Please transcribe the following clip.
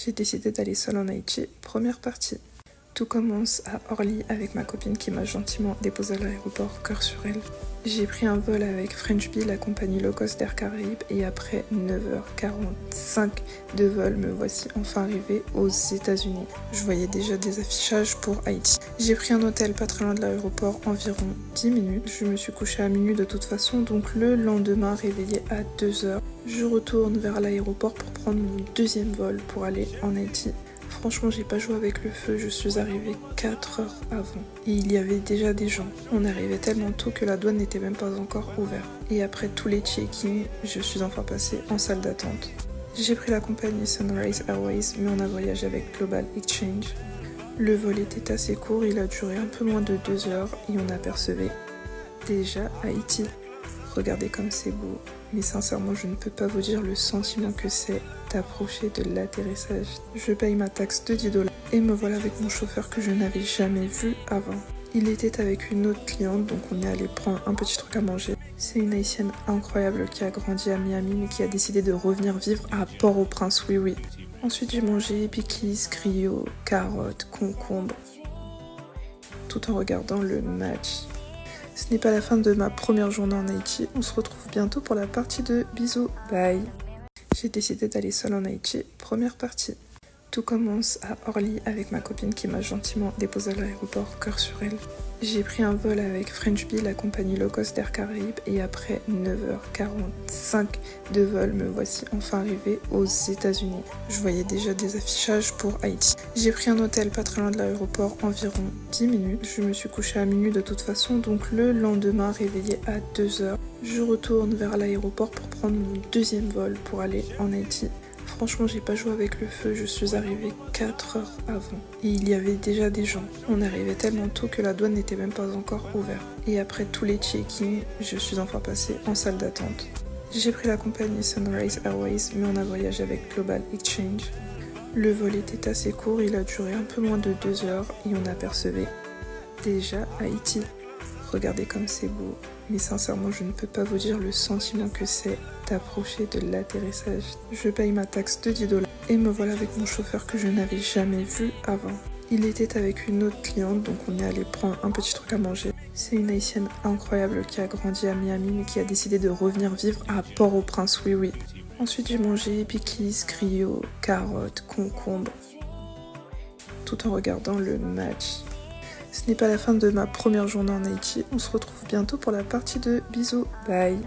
J'ai décidé d'aller seule en Haïti, première partie. Tout commence à Orly avec ma copine qui m'a gentiment déposé à l'aéroport, cœur sur elle. J'ai pris un vol avec French Bee, la compagnie low cost d'Air Caraïbes, et après 9h45 de vol, me voici enfin arrivée aux États-Unis. Je voyais déjà des affichages pour Haïti. J'ai pris un hôtel pas très loin de l'aéroport, environ 10 minutes. Je me suis couchée à minuit de toute façon, donc le lendemain, réveillée à 2h, je retourne vers l'aéroport pour prendre mon deuxième vol pour aller en Haïti. Franchement, j'ai pas joué avec le feu, je suis arrivée 4 heures avant. Et il y avait déjà des gens. On arrivait tellement tôt que la douane n'était même pas encore ouverte. Et après tous les check-in, je suis enfin passée en salle d'attente. J'ai pris la compagnie Sunrise Airways, mais on a voyagé avec Global Exchange. Le vol était assez court, il a duré un peu moins de 2 heures et on apercevait déjà Haïti. Regardez comme c'est beau, mais sincèrement je ne peux pas vous dire le sentiment que c'est d'approcher de l'atterrissage. Je paye ma taxe de 10$ et me voilà avec mon chauffeur que je n'avais jamais vu avant. Il était avec une autre cliente, donc on est allé prendre un petit truc à manger. C'est une haïtienne incroyable qui a grandi à Miami mais qui a décidé de revenir vivre à Port-au-Prince, oui. Ensuite j'ai mangé pikis, griot, carottes, concombres, tout en regardant le match. Ce n'est pas la fin de ma première journée en Haïti, on se retrouve bientôt pour la partie 2. Bisous, bye. J'ai décidé d'aller seule en Haïti, première partie. Tout commence à Orly avec ma copine qui m'a gentiment déposé à l'aéroport, cœur sur elle. J'ai pris un vol avec French Bee, la compagnie low cost d'Air Caraïbes, et après 9h45 de vol, me voici enfin arrivée aux États-Unis. Je voyais déjà des affichages pour Haïti. J'ai pris un hôtel pas très loin de l'aéroport, environ 10 minutes. Je me suis couchée à minuit de toute façon, donc le lendemain, réveillée à 2h, je retourne vers l'aéroport pour prendre mon deuxième vol pour aller en Haïti. Franchement, j'ai pas joué avec le feu, je suis arrivée 4 heures avant. Et il y avait déjà des gens. On arrivait tellement tôt que la douane n'était même pas encore ouverte. Et après tous les check-in, je suis enfin passée en salle d'attente. J'ai pris la compagnie Sunrise Airways, mais on a voyagé avec Global Exchange. Le vol était assez court, il a duré un peu moins de 2 heures et on apercevait déjà Haïti. Regardez comme c'est beau, mais sincèrement je ne peux pas vous dire le sentiment que c'est d'approcher de l'atterrissage. Je paye ma taxe de 10$ et me voilà avec mon chauffeur que je n'avais jamais vu avant. Il était avec une autre cliente, donc on est allé prendre un petit truc à manger. C'est une haïtienne incroyable qui a grandi à Miami mais qui a décidé de revenir vivre à Port-au-Prince, oui. Ensuite j'ai mangé pikis, griot, carottes, concombres, tout en regardant le match. Ce n'est pas la fin de ma première journée en Haïti, on se retrouve bientôt pour la partie 2. Bisous, bye.